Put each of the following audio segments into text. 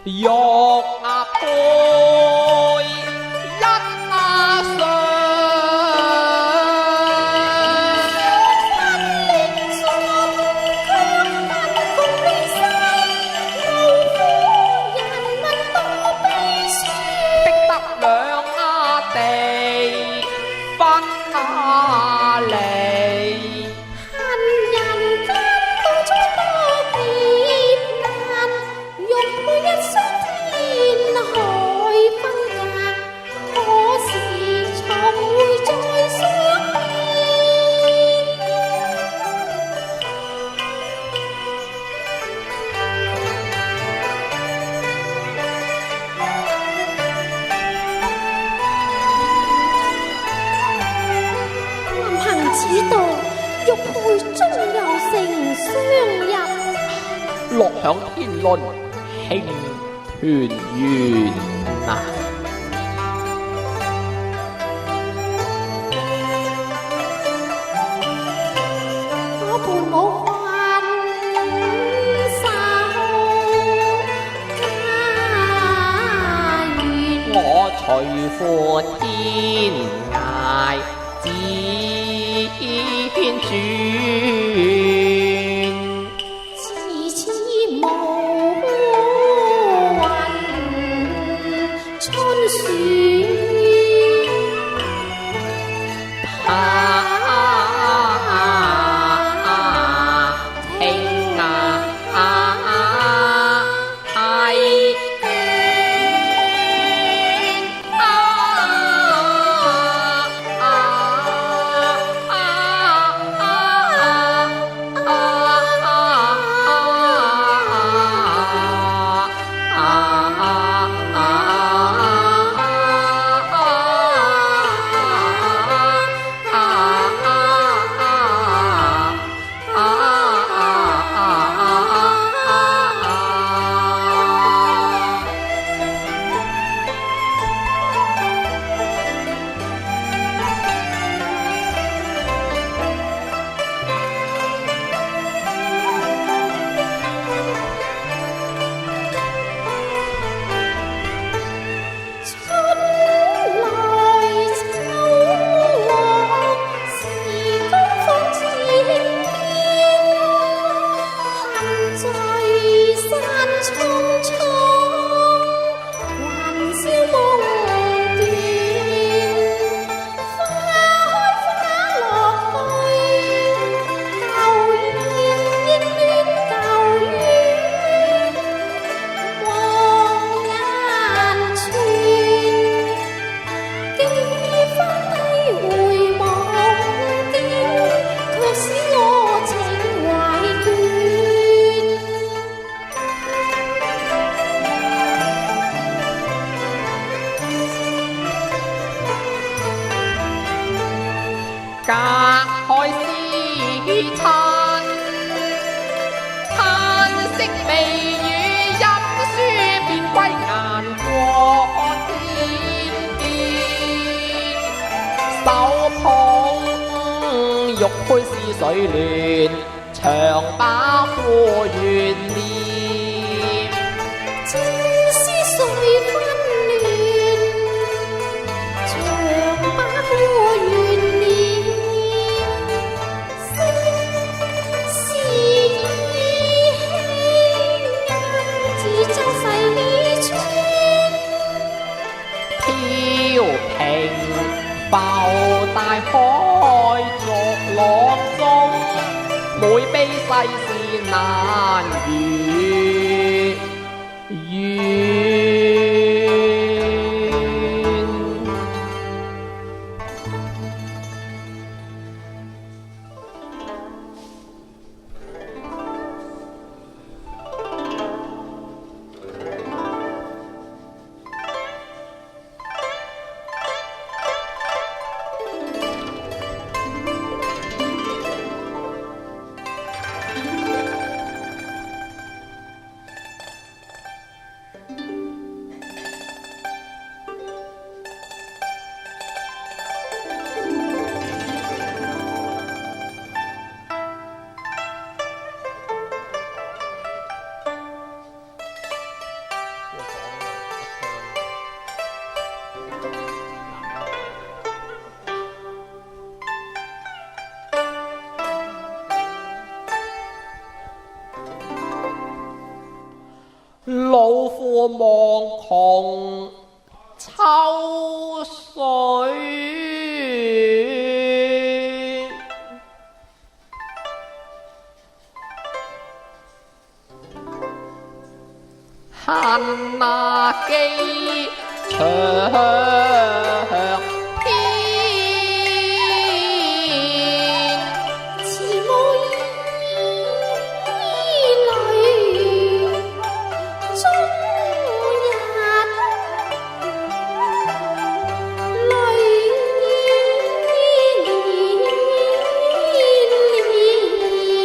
玉佩一雙，力盡卻不共你世，勞苦人民多悲酸，逼得兩亞地分亞離。恨人間到中多劫難，玉佩一雙天海分隔，可是從會再相見。南行此道，玉佩終有成雙人。樂享天倫慶團圓啊！我伴舞困守家園，我隨闊天涯輾轉，遲遲無雲春雪。聽隔海思親，嘆息微雨，音書便歸雁過天邊，手捧玉佩似水亂，長把呼怨念。正是誰分亂，長把呼怨念。是意興恩自周世川，飄萍浮大海，逐浪中每悲世事難如願。老夫望窮秋水，恨那機長天，慈母意淚終日淚連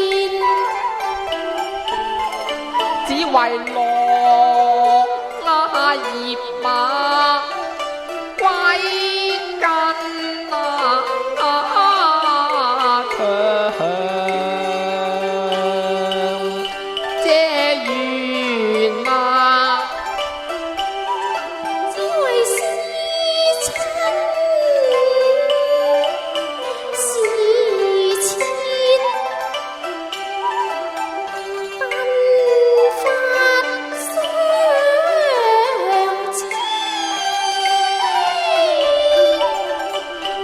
連，只為落葉馬歸根長，借緣只為思親思切，但發相知，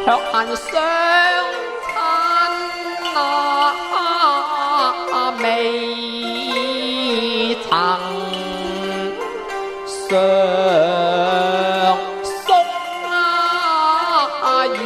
卻恨相親未曾相宿緣，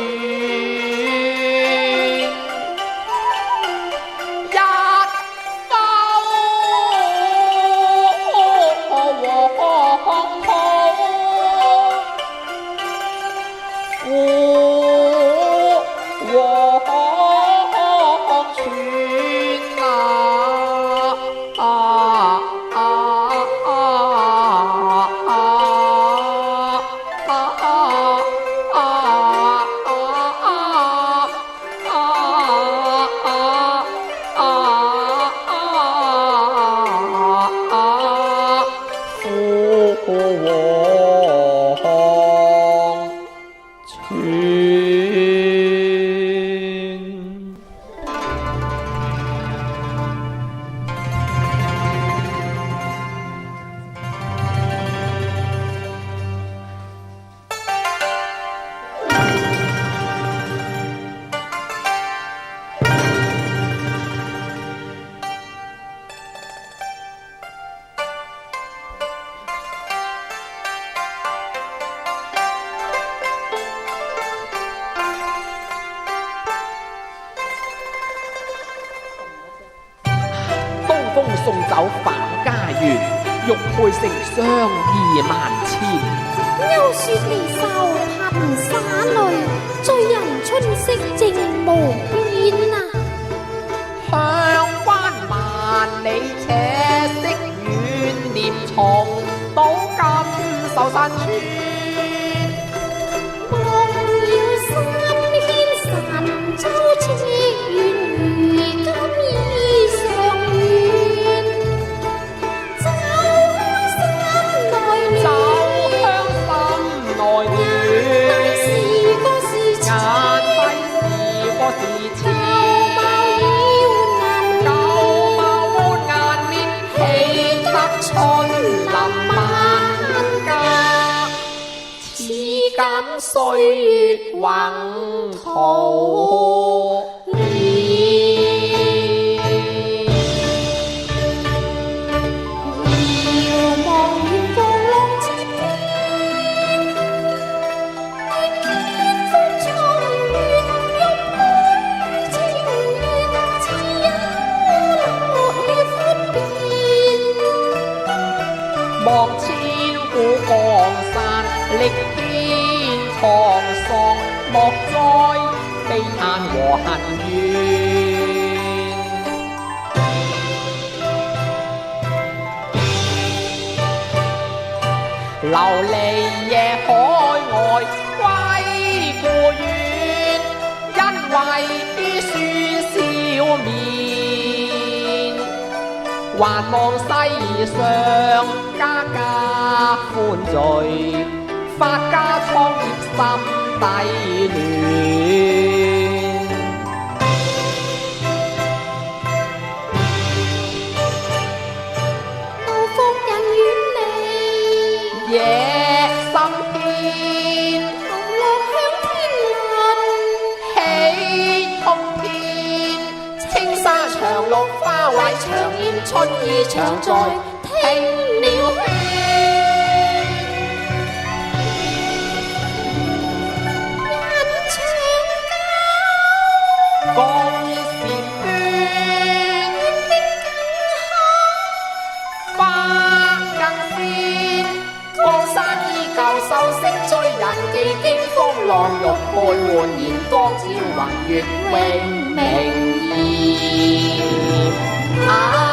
一方送走返家園，玉佩成雙2萬千。歐雪離愁頻灑淚，醉人春色靜無邊啊！向關萬里且惜遠，念重島今壽山村。夢繞3牽神州赤遠，如今已常遠。酒香心內暖，眼低時個時淺，舊貌顏面，喜得春臨萬家。似錦歲月宏圖年。恨怨。流離夜海外歸故園，因為啲酸笑面，還望世上家家歡聚，發家創業心底亂。野心牽，紅樂響天倫，喜通天。青沙長綠花卉長艷，春意常在聽鳥喧。人長交，共善緣，花更鮮。江山依舊，秀色醉人，幾經風浪，玉佩煥然，光照宏月永明豔。